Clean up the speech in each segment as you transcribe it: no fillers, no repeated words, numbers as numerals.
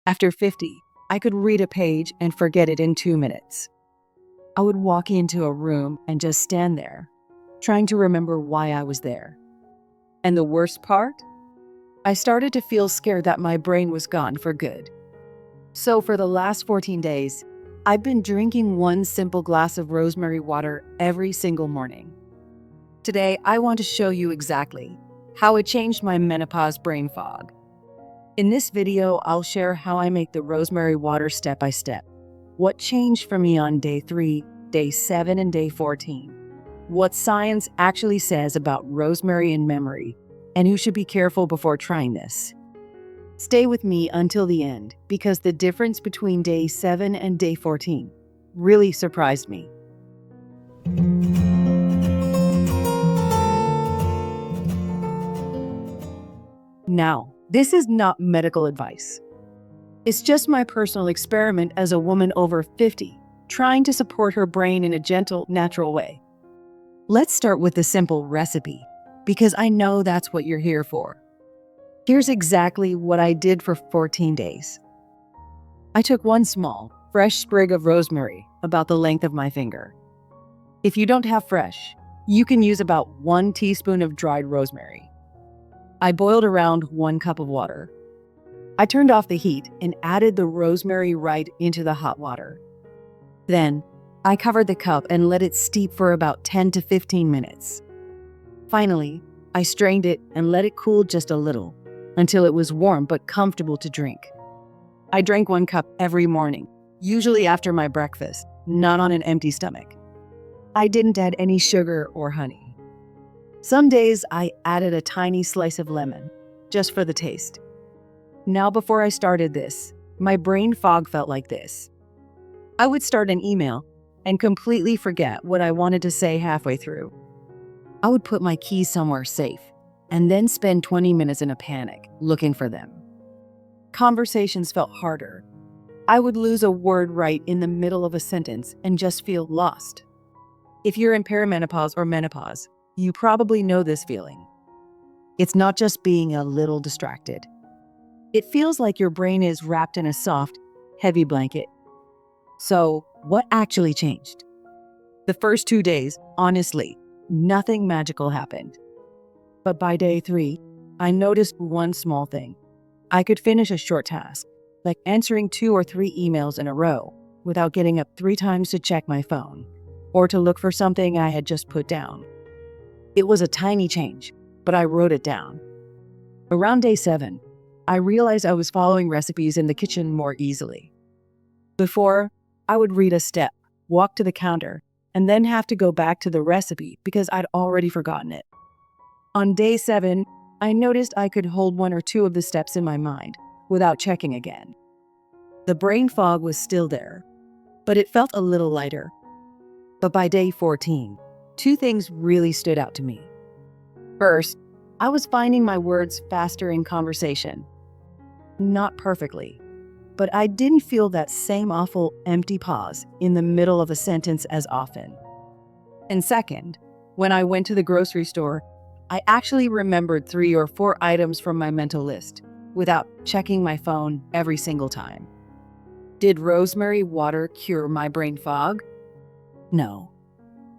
After 50, I could read a page and forget it in 2 minutes. I would walk into a room and just stand there, trying to remember why I was there. And the worst part? I started to feel scared that my brain was gone for good. So for the last 14 days, I've been drinking one simple glass of rosemary water every single morning. Today, I want to show you exactly how it changed my menopause brain fog. In this video, I'll share how I make the rosemary water step by step, what changed for me on day 3, day 7, and day 14, what science actually says about rosemary and memory, and who should be careful before trying this. Stay with me until the end, because the difference between day 7 and day 14 really surprised me. Now, this is not medical advice. It's just my personal experiment as a woman over 50, trying to support her brain in a gentle, natural way. Let's start with the simple recipe, because I know that's what you're here for. Here's exactly what I did for 14 days. I took one small, fresh sprig of rosemary, about the length of my finger. If you don't have fresh, you can use about 1 teaspoon of dried rosemary. I boiled around 1 cup of water. I turned off the heat and added the rosemary right into the hot water. Then, I covered the cup and let it steep for about 10 to 15 minutes. Finally, I strained it and let it cool just a little, until it was warm but comfortable to drink. I drank 1 cup every morning, usually after my breakfast, not on an empty stomach. I didn't add any sugar or honey. Some days I added a tiny slice of lemon, just for the taste. Now, before I started this, my brain fog felt like this. I would start an email and completely forget what I wanted to say halfway through. I would put my keys somewhere safe and then spend 20 minutes in a panic looking for them. Conversations felt harder. I would lose a word right in the middle of a sentence and just feel lost. If you're in perimenopause or menopause, you probably know this feeling. It's not just being a little distracted. It feels like your brain is wrapped in a soft, heavy blanket. So, what actually changed? The first 2 days, honestly, nothing magical happened. But by day 3, I noticed one small thing. I could finish a short task, like answering 2 or 3 emails in a row, without getting up 3 times to check my phone, or to look for something I had just put down. It was a tiny change, but I wrote it down. Around day 7, I realized I was following recipes in the kitchen more easily. Before, I would read a step, walk to the counter, and then have to go back to the recipe because I'd already forgotten it. On day 7, I noticed I could hold 1 or 2 of the steps in my mind without checking again. The brain fog was still there, but it felt a little lighter. But by day 14, 2 things really stood out to me. First, I was finding my words faster in conversation. Not perfectly, but I didn't feel that same awful empty pause in the middle of a sentence as often. And second, when I went to the grocery store, I actually remembered 3 or 4 items from my mental list without checking my phone every single time. Did rosemary water cure my brain fog? No.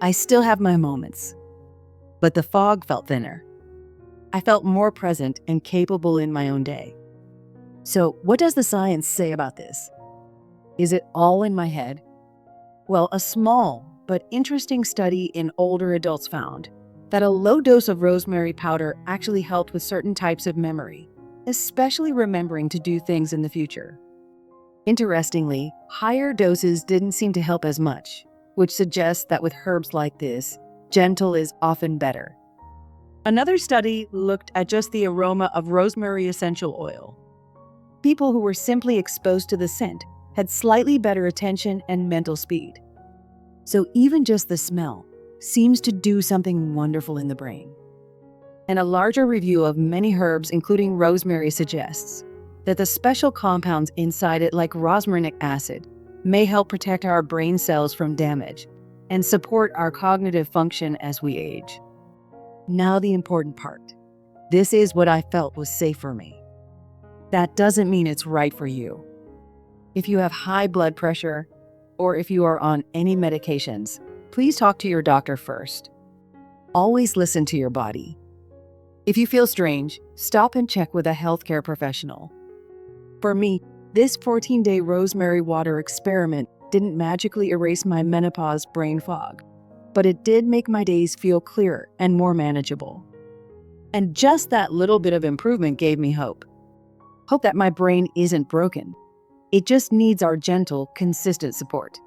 I still have my moments, but the fog felt thinner. I felt more present and capable in my own day. So, what does the science say about this? Is it all in my head? Well, a small but interesting study in older adults found that a low dose of rosemary powder actually helped with certain types of memory, especially remembering to do things in the future. Interestingly, higher doses didn't seem to help as much, which suggests that with herbs like this, gentle is often better. Another study looked at just the aroma of rosemary essential oil. People who were simply exposed to the scent had slightly better attention and mental speed. So even just the smell seems to do something wonderful in the brain. And a larger review of many herbs, including rosemary, suggests that the special compounds inside it, like rosmarinic acid, may help protect our brain cells from damage and support our cognitive function as we age. Now the important part. This is what I felt was safe for me. That doesn't mean it's right for you. If you have high blood pressure, or if you are on any medications, please talk to your doctor first. Always listen to your body. If you feel strange, stop and check with a healthcare professional. For me, this 14-day rosemary water experiment didn't magically erase my menopause brain fog, but it did make my days feel clearer and more manageable. And just that little bit of improvement gave me hope. Hope that my brain isn't broken. It just needs our gentle, consistent support.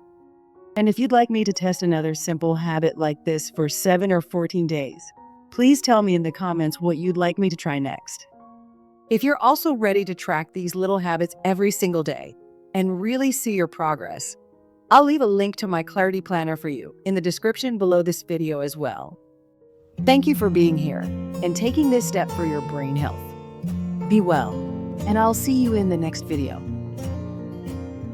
And if you'd like me to test another simple habit like this for 7 or 14 days, please tell me in the comments what you'd like me to try next. If you're also ready to track these little habits every single day and really see your progress, I'll leave a link to my Clarity Planner for you in the description below this video as well. Thank you for being here and taking this step for your brain health. Be well, and I'll see you in the next video.